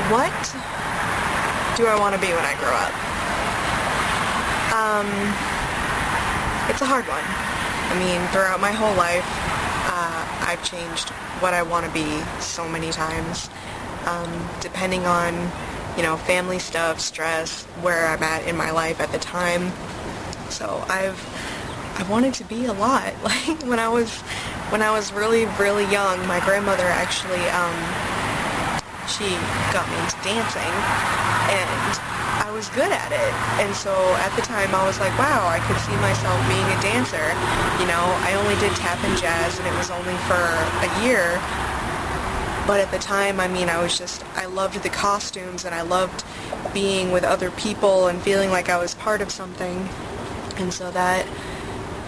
What do I want to be when I grow up? It's a hard one. I mean, throughout my whole life, I've changed what I want to be so many times, depending on, you know, family stuff, stress, where I'm at in my life at the time. So I've wanted to be a lot. Like when I was really, really young, my grandmother actually, she got me into dancing, and I was good at it. And so at the time I was like, wow, I could see myself being a dancer. You know, I only did tap and jazz, and it was only for a year. But at the time, I mean, I loved the costumes, and I loved being with other people and feeling like I was part of something. And so that,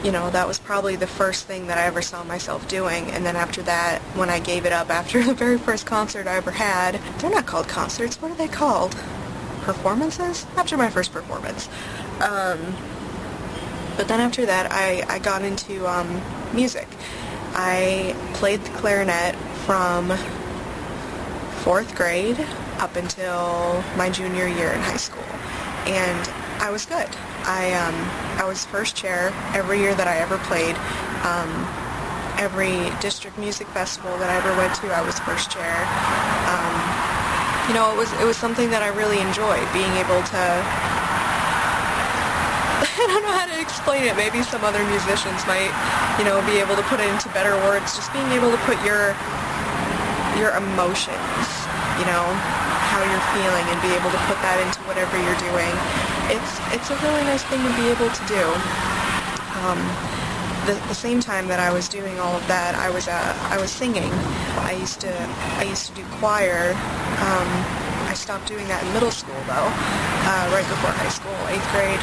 you know, that was probably the first thing that I ever saw myself doing. And then after that, when I gave it up after the very first concert I ever had, they're not called concerts, what are they called? Performances? After my first performance. But then after that, I got into music. I played the clarinet from 4th grade up until my junior year in high school, and I was good. I was first chair every year that I ever played. Every district music festival that I ever went to, I was first chair. You know, it was something that I really enjoyed, being able to, I don't know how to explain it, maybe some other musicians might, you know, be able to put it into better words, just being able to put your emotions, you know, how you're feeling, and be able to put that into whatever you're doing. It's a really nice thing to be able to do. The same time that I was doing all of that, I was singing. I used to do choir. I stopped doing that in middle school though, right before high school, 8th grade.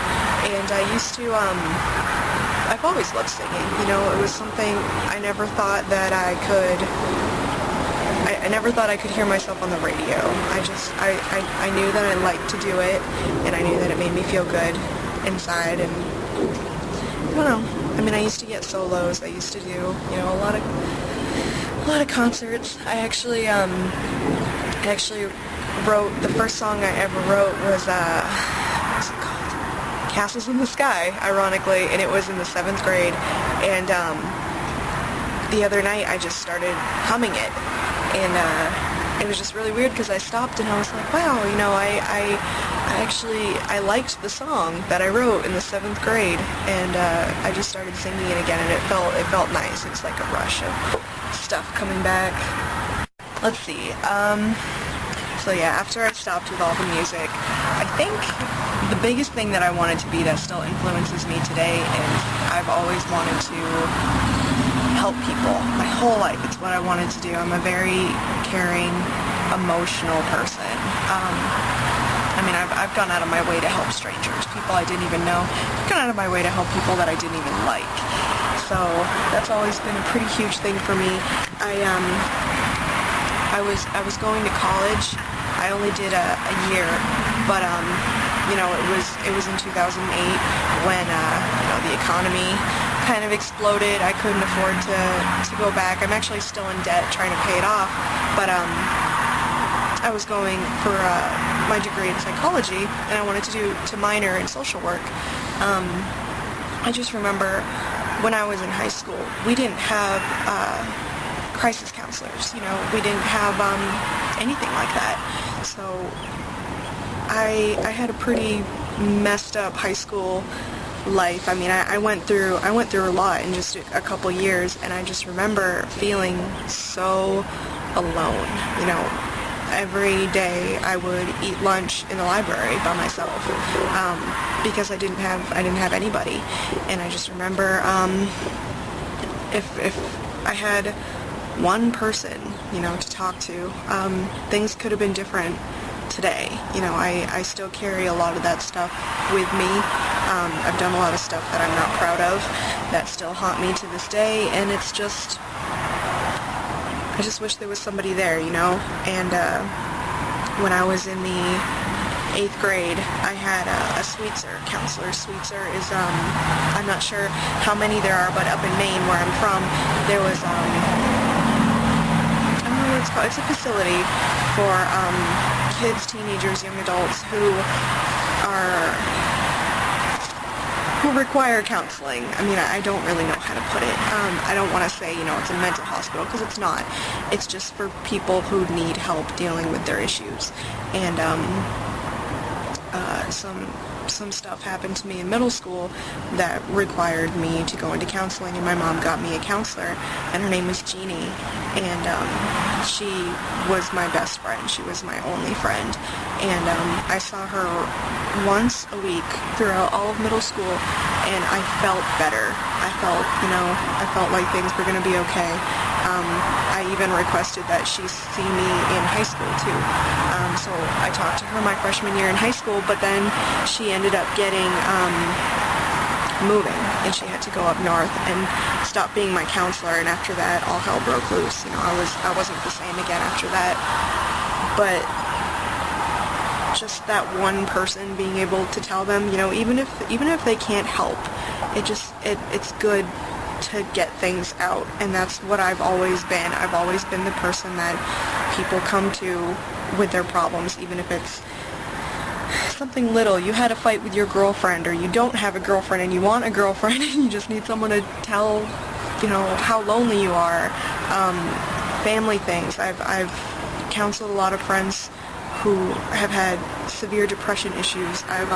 And I used to, I've always loved singing. You know, it was something I never thought that I could. I never thought I could hear myself on the radio. I knew that I liked to do it, and I knew that it made me feel good inside, and I don't know. I mean, I used to get solos. I used to do, you know, a lot of concerts. I actually wrote, the first song I ever wrote was, what's it called? Castles in the Sky, ironically, and it was in the 7th grade, and the other night I just started humming it, and it was just really weird because I stopped and I was like, wow, you know, I liked the song that I wrote in the 7th grade, and I just started singing it again, and it felt nice. It's like a rush of stuff coming back. Let's see. So yeah, after I stopped with all the music, I think the biggest thing that I wanted to be that still influences me today is I've always wanted to help people. My whole life, it's what I wanted to do. I'm a very caring, emotional person. I mean, I've gone out of my way to help strangers, people I didn't even know. I've gone out of my way to help people that I didn't even like. So that's always been a pretty huge thing for me. I was going to college. I only did a year, but you know, it was in 2008 when you know, the economy kind of exploded. I couldn't afford to go back. I'm actually still in debt trying to pay it off, but I was going for my degree in psychology, and I wanted to minor in social work. I just remember when I was in high school, we didn't have crisis counselors. You know, we didn't have anything like that. So I had a pretty messed up high school life. I mean, I went through a lot in just a couple years, and I just remember feeling so alone. You know, every day I would eat lunch in the library by myself because I didn't have anybody. And I just remember if I had one person, you know, to talk to, things could have been different today. You know, I still carry a lot of that stuff with me. I've done a lot of stuff that I'm not proud of that still haunt me to this day, and it's just, I just wish there was somebody there, you know. And when I was in the 8th grade, I had a Sweetser counselor. Sweetser is, I'm not sure how many there are, but up in Maine, where I'm from, there was, I don't know what it's called. It's a facility for kids, teenagers, young adults who require counseling. I mean, I don't really know how to put it. I don't want to say, it's a mental hospital, because it's not. It's just for people who need help dealing with their issues. And some stuff happened to me in middle school that required me to go into counseling, and my mom got me a counselor, and her name was Jeannie, and she was my best friend. She was my only friend, and I saw her once a week throughout all of middle school, and I felt better. I felt like things were going to be okay. I even requested that she see me in high school too. So I talked to her my freshman year in high school, but then she ended up getting moving, and she had to go up north and stop being my counselor, and after that all hell broke loose. I wasn't the same again after that. But just that one person being able to tell them, even if they can't help, it's good to get things out, and that's what I've always been. I've always been the person that people come to with their problems, even if it's something little. You had a fight with your girlfriend, or you don't have a girlfriend and you want a girlfriend, and you just need someone to tell, how lonely you are. Family things. I've counseled a lot of friends who have had severe depression issues. I've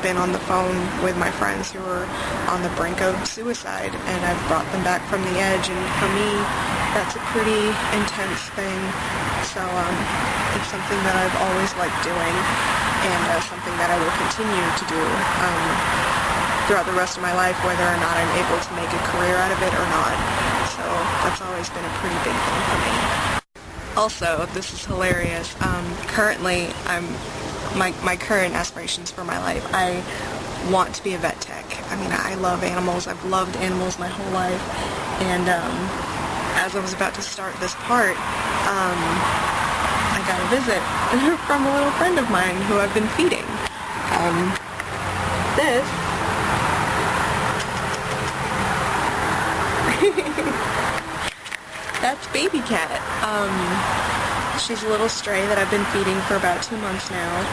been on the phone with my friends who are on the brink of suicide, and I've brought them back from the edge, and for me, that's a pretty intense thing. So it's something that I've always liked doing, and something that I will continue to do throughout the rest of my life, whether or not I'm able to make a career out of it or not. So that's always been a pretty big thing for me. Also, this is hilarious. Currently, my current aspirations for my life, I want to be a vet tech. I mean, I love animals. I've loved animals my whole life. And as I was about to start this part, I got a visit from a little friend of mine who I've been feeding. This that's Baby Cat. She's a little stray that I've been feeding for about 2 months now.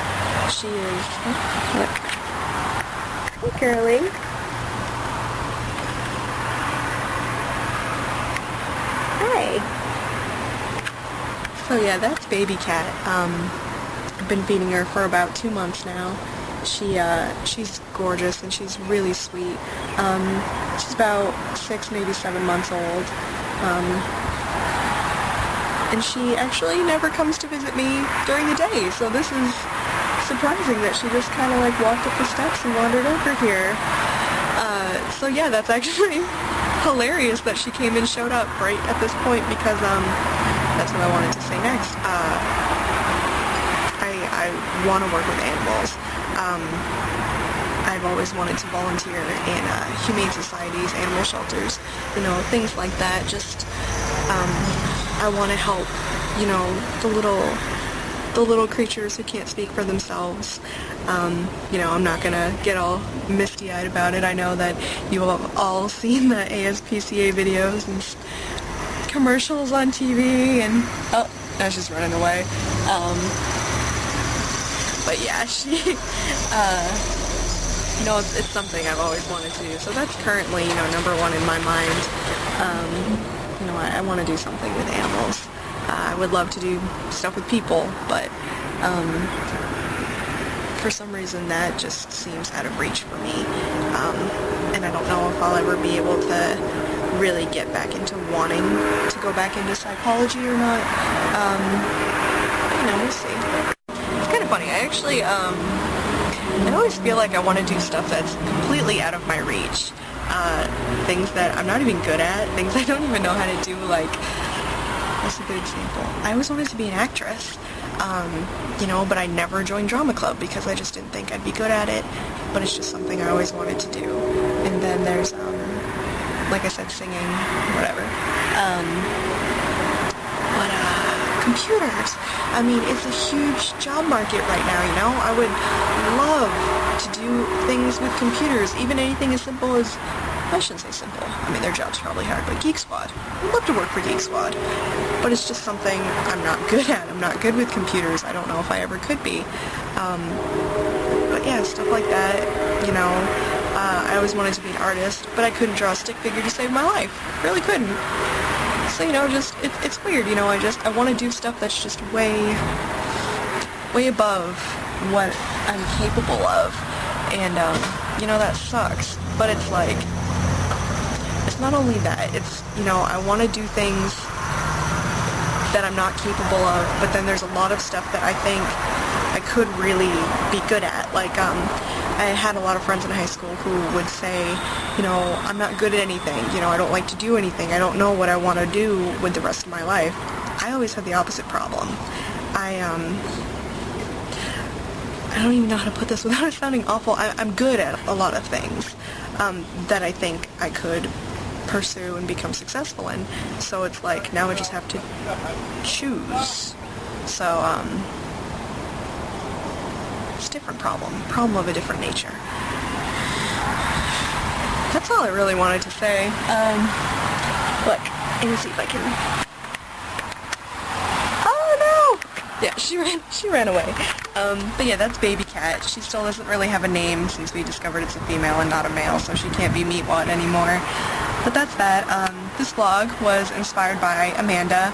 She is... Oh, look. Hey, Curly. Hi. So yeah, that's Baby Cat. I've been feeding her for about 2 months now. She's gorgeous, and she's really sweet. She's about 6, maybe 7 months old. And she actually never comes to visit me during the day, so this is surprising that she just kind of walked up the steps and wandered over here. So yeah, that's actually hilarious that she came and showed up right at this point, because that's what I wanted to say next. I want to work with animals. I've always wanted to volunteer in humane societies, animal shelters, things like that. Just I want to help, the little creatures who can't speak for themselves. I'm not gonna get all misty-eyed about it. I know that you have all seen the ASPCA videos and commercials on TV, and oh, now she's running away. But yeah, she, it's something I've always wanted to do. So that's currently, number one in my mind. I want to do something with animals. I would love to do stuff with people, but for some reason that just seems out of reach for me. And I don't know if I'll ever be able to really get back into wanting to go back into psychology or not. We'll see. It's kind of funny. I actually, I always feel like I want to do stuff that's completely out of my reach. Things that I'm not even good at, things I don't even know how to do, what's a good example? I always wanted to be an actress, but I never joined drama club because I just didn't think I'd be good at it, but it's just something I always wanted to do. And then there's, like I said, singing, whatever. Computers. I mean, it's a huge job market right now, I would love to do things with computers, even anything as simple as I shouldn't say simple. I mean, their job's probably hard, but Geek Squad. I'd love to work for Geek Squad. But it's just something I'm not good at. I'm not good with computers. I don't know if I ever could be. But yeah, stuff like that, you know. I always wanted to be an artist, but I couldn't draw a stick figure to save my life. Really couldn't. So, you know, just, it's weird, you know, I want to do stuff that's just way above what I'm capable of. And, you know, that sucks. But it's like, it's not only that, it's, you know, I want to do things that I'm not capable of, but then there's a lot of stuff that I think I could really be good at. Like, I had a lot of friends in high school who would say, you know, I'm not good at anything, you know, I don't like to do anything, I don't know what I want to do with the rest of my life. I always had the opposite problem. I don't even know how to put this without it sounding awful. I'm good at a lot of things that I think I could pursue and become successful in. So it's like, now I just have to choose. So, it's a different problem of a different nature. That's all I really wanted to say. Look, let me see if I can... Oh no! Yeah, she ran away. But yeah, that's Baby Cat. She still doesn't really have a name since we discovered it's a female and not a male, so she can't be Meatwad anymore. But that's that. This vlog was inspired by Amanda.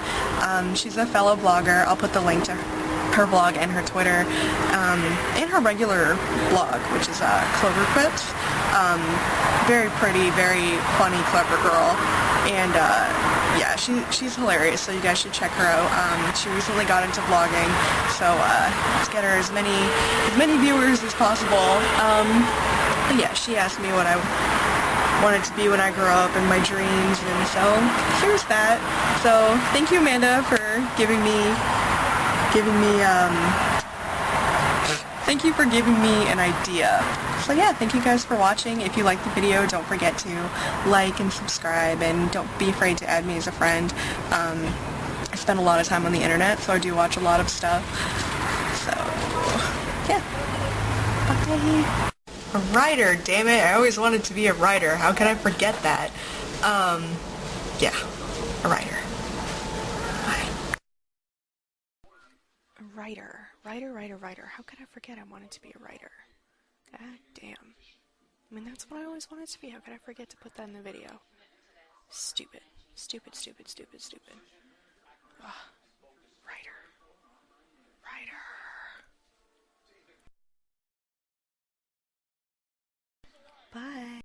She's a fellow blogger. I'll put the link to her vlog and her Twitter, and her regular blog, which is Clover Quips. Very pretty, very funny, clever girl. And yeah, she's hilarious, so you guys should check her out. She recently got into vlogging, so let's get her as many viewers as possible. But yeah, she asked me what I wanted to be when I grew up and my dreams, and so here's that. So thank you, Amanda, for giving me an idea. So yeah, thank you guys for watching. If you liked the video, don't forget to like and subscribe, and don't be afraid to add me as a friend. I spend a lot of time on the internet, so I do watch a lot of stuff. So yeah, bye. A writer, damn it, I always wanted to be a writer. How could I forget that? Yeah, a writer. Bye. A writer. Writer. How could I forget I wanted to be a writer? God damn. I mean, that's what I always wanted to be. How could I forget to put that in the video? Stupid. Stupid. Ugh. Writer. Bye.